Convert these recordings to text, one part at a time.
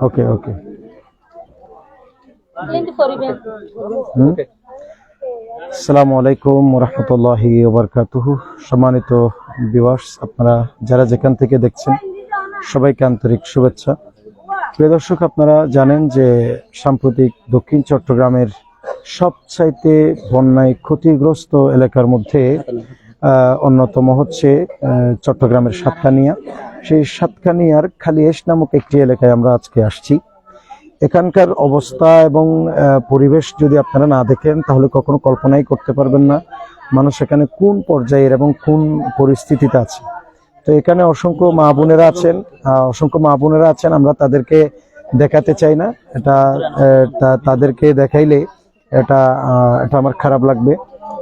ওকে ওকে আসসালামু আলাইকুম ওয়া রাহমাতুল্লাহি ওয়া বারাকাতুহু। সম্মানিত ভিউয়ার্স, আপনারা যারা যেখান থেকে দেখছেন সবাইকে আন্তরিক শুভেচ্ছা। প্রিয় দর্শক, আপনারা জানেন যে সাম্প্রতিক দক্ষিণ চট্টগ্রামের সবচাইতে বন্যায় ক্ষতিগ্রস্ত এলাকার মধ্যে অন্যতম হচ্ছে চট্টগ্রামের সাতকানিয়া। সেই সাতকানিয়ার খালিয়েশ নামক একটি এলাকায় আমরা আজকে আসছি। এখানকার অবস্থা এবং পরিবেশ যদি আপনারা না দেখেন তাহলে কখনো কল্পনাই করতে পারবেন না মানুষ এখানে কোন পর্যায়ের এবং কোন পরিস্থিতিতে আছে। তো এখানে অসংখ্য মা বোনেরা আছেন, আমরা তাদেরকে দেখাতে চাই না, এটা তাদেরকে দেখাইলে এটা আমার খারাপ লাগবে।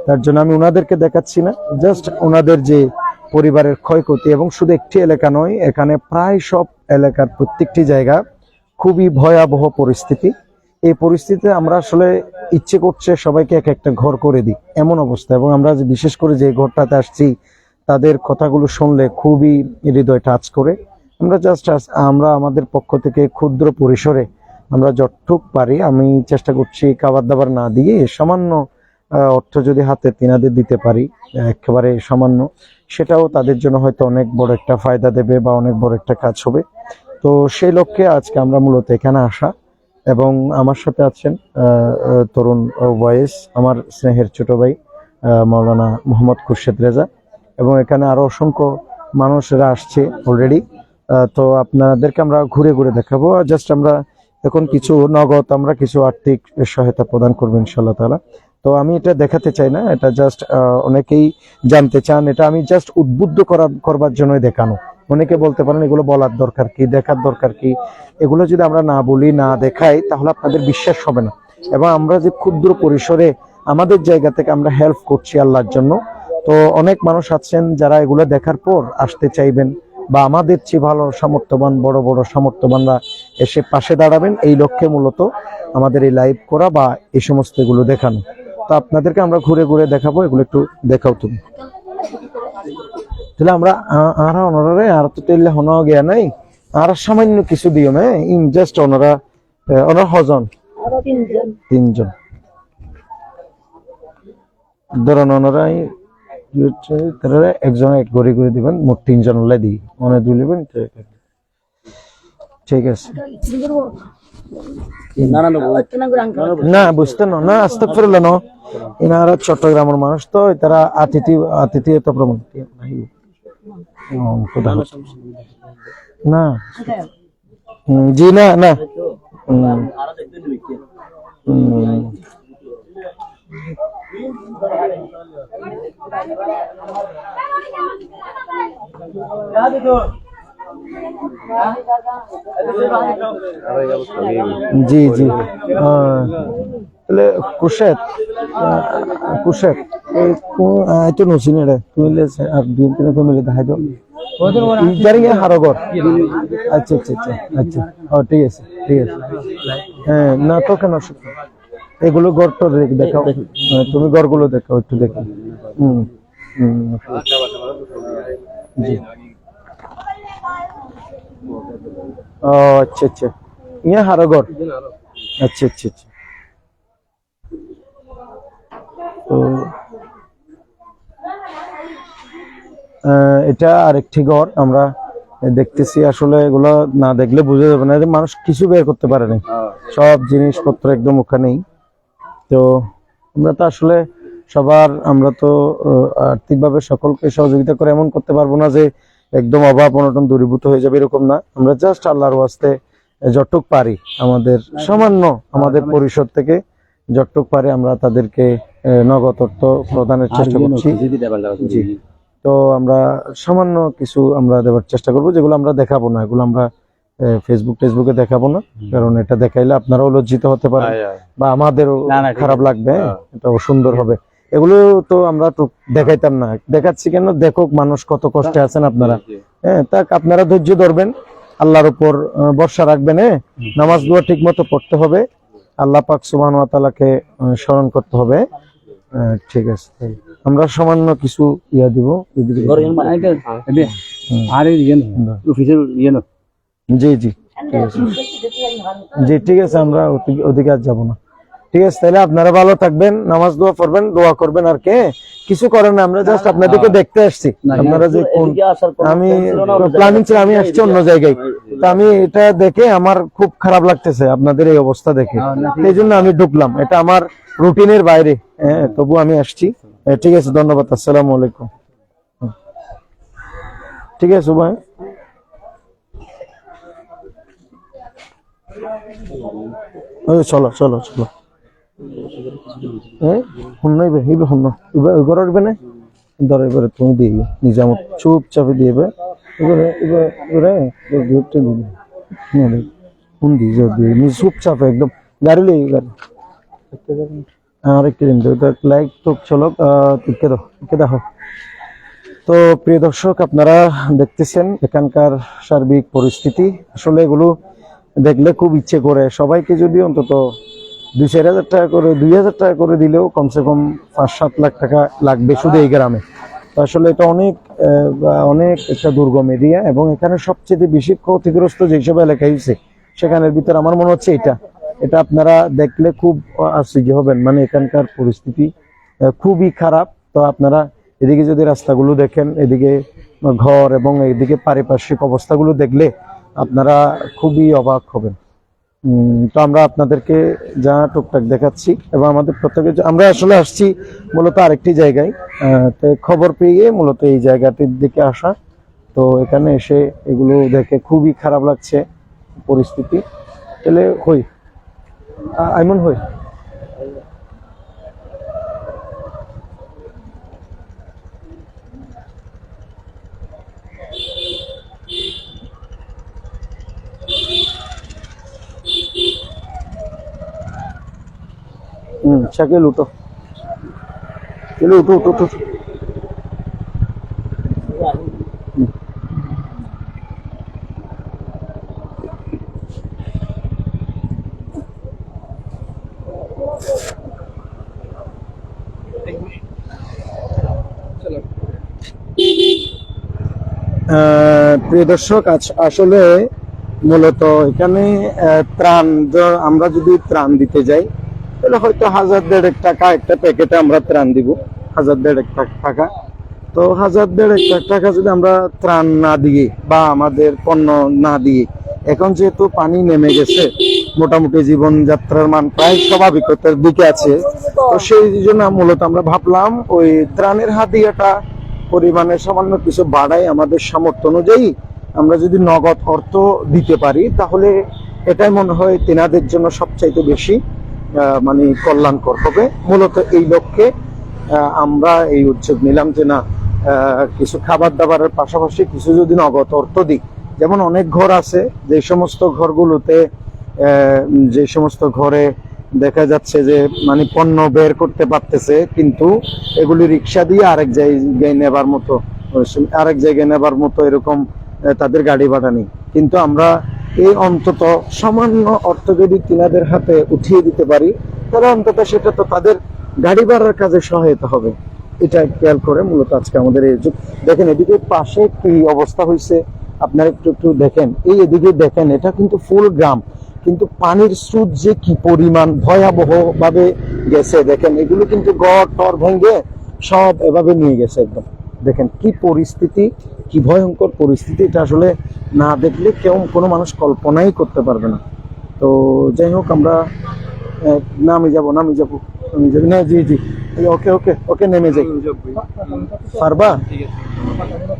তার জন্য আমি ওনাদেরকে দেখাচ্ছি না, জাস্ট ওনাদের যে পরিবারের ক্ষয়ক্ষতি, এবং শুধু একটি এলাকা নয়, এখানে প্রায় সব এলাকার প্রত্যেকটি জায়গা খুবই ভয়াবহ পরিস্থিতি। এই পরিস্থিতিতে আমরা আসলে ইচ্ছে করছে সবাইকে এক একটা ঘর করে দিই এমন অবস্থা, এবং আমরা বিশেষ করে যে ঘরটাতে আসছি তাদের কথাগুলো শুনলে খুবই হৃদয় টাচ করে। আমরা আমাদের পক্ষ থেকে ক্ষুদ্র পরিসরে আমরা যতটুক পারি, আমি চেষ্টা করছি খাবার দাবার না দিয়ে সামান্য অর্থ যদি হাতে তিনাদের দিতে পারি, একেবারে সামান্য, সেটাও তাদের জন্য হয়তো অনেক বড় একটা ফায়দা দেবে বা অনেক বড় একটা কাজ হবে। তো সেই লক্ষ্যে আজকে আমরা মূলত এখানে আসা, এবং আমার সাথে আছেন তরুণ ওয়াইস, আমার স্নেহের ছোট ভাই মাওলানা মোহাম্মদ খুরশেদ রেজা, এবং এখানে আরো অসংখ্য মানুষেরা আসছে অলরেডি। তো আপনাদেরকে আমরা ঘুরে ঘুরে দেখাবো। জাস্ট আমরা এখন কিছু নগদ আমরা কিছু আর্থিক সহায়তা প্রদান করবো ইনশাআল্লাহ তাআলা। তো আমি এটা দেখাতে চাই না, এটা জাস্ট অনেকেই জানতে চান, এটা আমি জাস্ট উদ্বুদ্ধ করবার জন্যই দেখানো। অনেকে বলতে পারেন এগুলো বলার দরকার কি, দেখার দরকার কি? এগুলো যদি আমরা না বলি, না দেখাই, তাহলে আপনাদের বিশ্বাস হবে না। এবং আমরা যে ক্ষুদ্র পরিসরে আমাদের জায়গা থেকে আমরা হেল্প করছি আল্লাহর জন্য, তো অনেক মানুষ আছেন যারা এগুলো দেখার পর আসতে চাইবেন, বা আমাদের চেয়ে ভালো সামর্থ্যবান বড় বড় সামর্থ্যবানরা এসে পাশে দাঁড়াবেন, এই লক্ষ্যে মূলত আমাদের এই লাইভ করা বা এই সমস্ত এগুলো দেখানো। তো আপনাদেরকে আমরা ঘুরে ঘুরে দেখাবো, এগুলো একটু দেখাও তুমি। তাহলে আমরা অনারে আর তো তেলে হন গিয়া নাই, আর সামান্য কিছু দিও না, জাস্ট ওনারা হজন তিনজন ধরেন, ওনারাই একজন এক ঘড়ি করে দিবেন, মোট তিনজন হলে দিই, মনে দিলেন ঠিক আছে। না বুঝতেন না, আস্তাগফিরুল্লাহ না, এনারা চট্টগ্রামের মানুষ, তো তারা আতিথিয়তা প্রমাণ না, জি না না, জি জি, কুশেদ তো নসিন রে তুমি আর দুই তিন ফ্যামিলি দেখাই দাও জারিয়ে হারগর। আচ্ছা আচ্ছা আচ্ছা আচ্ছা, ও ঠিক আছে ঠিক আছে। হ্যাঁ না তো কেন, এগুলো গড় তো দেখাও, তুমি গড়গুলো দেখাও একটু দেখি। জি, ও আচ্ছা আচ্ছা, ইয়া হারগর, আচ্ছা আচ্ছা আচ্ছা। তো এটা আরেকটি ঘর আমরা দেখতেছি। আসলে এগুলো না দেখলে বোঝা যাবে না যে মানুষ কিছু বের করতে পারে না, সব জিনিসপত্র একদম ওখানেই। তো আমরা তো আসলে আমরা তো আর্থিকভাবে সকলকে সহযোগিতা করে এমন করতে পারবো না যে একদম অভাব অনটন দূরীভূত হয়ে যাবে, এরকম না। আমরা জাস্ট আল্লাহর ওয়াস্তে যতটুক পারি, আমাদের সামান্য আমাদের পরিষদ থেকে যতটুক পারি আমরা তাদেরকে নগদ অর্থ প্রদানের চেষ্টা করছি। জি, তো আমরা সামান্য কিছু আমরা দেওয়ার চেষ্টা করবো, যেগুলো আমরা দেখাবো না, এগুলো আমরা ফেসবুকে দেখাবো না, কারণ এটা দেখাইলে আপনারাও লজ্জিত হতে পারে বা আমাদেরও খারাপ লাগবে, এটা সুন্দর হবে। এগুলো তো আমরা তো দেখাইতাম না, দেখাচ্ছি কেন, দেখুক মানুষ কত কষ্টে আছেন আপনারা। হ্যাঁ, তা আপনারা ধৈর্য ধরবেন, আল্লাহর উপর ভরসা রাখবেন, নামাজ দোয়া ঠিক মতো পড়তে হবে, আল্লাহ পাক সুবহানাহু ওয়া তাআলাকে স্মরণ করতে হবে। ঠিক আছে, আমরা সামান্য কিছু ইয়া দিব। আর ইয়ে অফিসের ইয়ে না। জি জি ঠিক আছে, জি ঠিক আছে, আমরা ওদিকে আর যাবো না। ঠিক আছে, তাহলে আপনারা ভালো থাকবেন, নামাজ দোয়া করবেন, দোয়া করবেন। আর কে কিছু করেন না, আমরা জাস্ট আপনাদেরকে দেখতে আসছি। আপনারা যে কোন, আমি প্ল্যানিং ছিল, আমি আসছি অন্য জায়গায়, তো আমি এটা দেখে আমার খুব খারাপ লাগতেছে আপনাদের এই অবস্থা দেখে, এই জন্য আমি ঢুকলাম। এটা আমার রুটিনের বাইরে, তবু আমি আসছি। ঠিক আছে, ধন্যবাদ, আসসালামু আলাইকুম। ঠিক আছে ভাই, চলো চলো চলো। এবারে তুমি দিয়ে নিজামত চুপচাপে দিয়ে চুপচাপে একদম গাড়ি লেগে গাড়ি আরেকটি দিন লাইক তো চলো দেখো। তো প্রিয় দর্শক, আপনারা দেখতেছেন এখানকার সার্বিক পরিস্থিতি। আসলে এগুলো দেখলে খুব ইচ্ছে করে সবাইকে যদি অন্তত 2-4 হাজার টাকা করে, 2,000 টাকা করে দিলেও কমসে কম 5-7 লাখ টাকা লাগবে শুধু এই গ্রামে। তো আসলে এটা অনেক একটা দুর্গম এরিয়া, এবং এখানে সবচেয়ে বেশি ক্ষতিগ্রস্ত যেসব এলাকা হয়েছে সেখানের ভিতরে আমার মনে হচ্ছে এটা আপনারা দেখলে খুব আশ্চর্য হবেন। মানে এখানকার পরিস্থিতি খুবই খারাপ। তো আপনারা এদিকে যদি রাস্তাগুলো দেখেন, এদিকে ঘর এবং এদিকে পারিপার্শ্বিক অবস্থাগুলো দেখলে আপনারা খুবই অবাক হবেন। তো আমরা আপনাদেরকে যা টুকটাক দেখাচ্ছি, এবং আমাদের প্রত্যেকে আমরা আসলে আসছি মূলত আরেকটি জায়গায়, তো খবর পেয়ে মূলত এই জায়গাটির দিকে আসা। তো এখানে এসে এগুলো দেখে খুবই খারাপ লাগছে পরিস্থিতি। তাহলে হই আইমন হই শাকিল উঠো, উঠো উঠো উঠো। প্রিয় দর্শক, আসলে মূলত এখানে ত্রাণ, আমরা যদি ত্রাণ দিতে যাই তাহলে হয়তো 1,000-1,500 টাকা একটা প্যাকেটে আমরা ত্রাণ দিব, 1,000-1,500 টাকা। তো 1,000-1,500 টাকা যদি আমরা ত্রাণ না দিয়ে বা আমাদের পণ্য না দিয়ে, এখন যেহেতু পানি নেমে গেছে, মোটামুটি জীবনযাত্রার মান প্রায় স্বাভাবিকতার দিকে আছে, তো সেই জন্য মূলত আমরা ভাবলাম ওই ত্রাণের হাদিয়াটা পরিমাণে সামান্য কিছু বাড়াই, আমাদের সামর্থ্য অনুযায়ী আমরা যদি নগদ অর্থ দিতে পারি তাহলে এটাই মনে হয় তেনাদের জন্য সবচাইতে বেশি মানে কল্যাণকর হবে। মূলত এই লক্ষ্যে আমরা এই উদ্যোগ নিলাম যে না, কিছু খাবার দাবারের পাশাপাশি কিছু যদি নগদ অর্থ দিই। যেমন অনেক ঘর আছে যে সমস্ত ঘরগুলোতে, যে সমস্ত ঘরে দেখা যাচ্ছে যে মানে পণ্য বের করতে পারতেছে, কিন্তু এগুলি রিক্সা দিয়ে আরেক জায়গায় নেবার মতো এরকম তাদের গাড়ি ভাড়া নেই। কিন্তু আমরা এই অন্তত সামান্য অর্থ যদি তিনাদের হাতে উঠিয়ে দিতে পারি, তাহলে অন্তত সেটা তো তাদের গাড়ি ভাড়ার কাজে সহায়তা হবে। এটা খেয়াল করে মূলত আজকে আমাদের এই দেখেন এদিকে পাশে কি অবস্থা হয়েছে আপনারা একটু দেখেন, এদিকে দেখেন, এটা কিন্তু ফুল গ্রাম, কিন্তু পানির স্রোত যে কি পরিমাণ ভয়াবহ ভাবে গেছে দেখেন। এগুলো কিন্তু গড় টর ভেঙে সব এভাবে নিয়ে গেছে একদম। দেখেন কি পরিস্থিতি, কি ভয়ঙ্কর পরিস্থিতি, এটা আসলে না দেখলে কোনো মানুষ কল্পনাই করতে পারবে না। তো যাই হোক, আমরা নামে যাবো না, জি জি, ওকে ওকে ওকে, নেমে যাই। পারবা?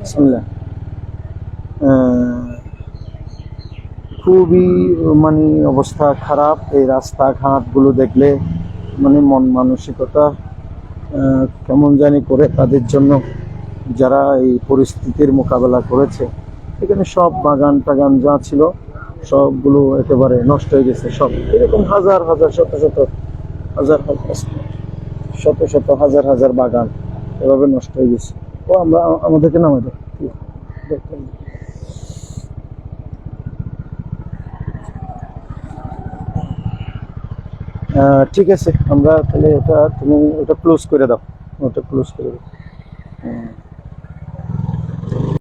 বিসমিল্লাহ। খুবই মানে অবস্থা খারাপ। এই রাস্তাঘাট গুলো দেখলে মানে মন মানসিকতা কেমন জানি করে তাদের জন্য, যারা এই পরিস্থিতির মোকাবেলা করেছে। এখানে সব বাগান টাগান যা ছিল সবগুলো একেবারে নষ্ট হয়ে গেছে। সব এরকম হাজার হাজার শত হাজার বাগান এভাবে নষ্ট হয়ে গেছে। ও আমাদেরকে নামে দেয়। ঠিক আছে, আমরা তাহলে তুমি ওটা ক্লোজ করে দাও।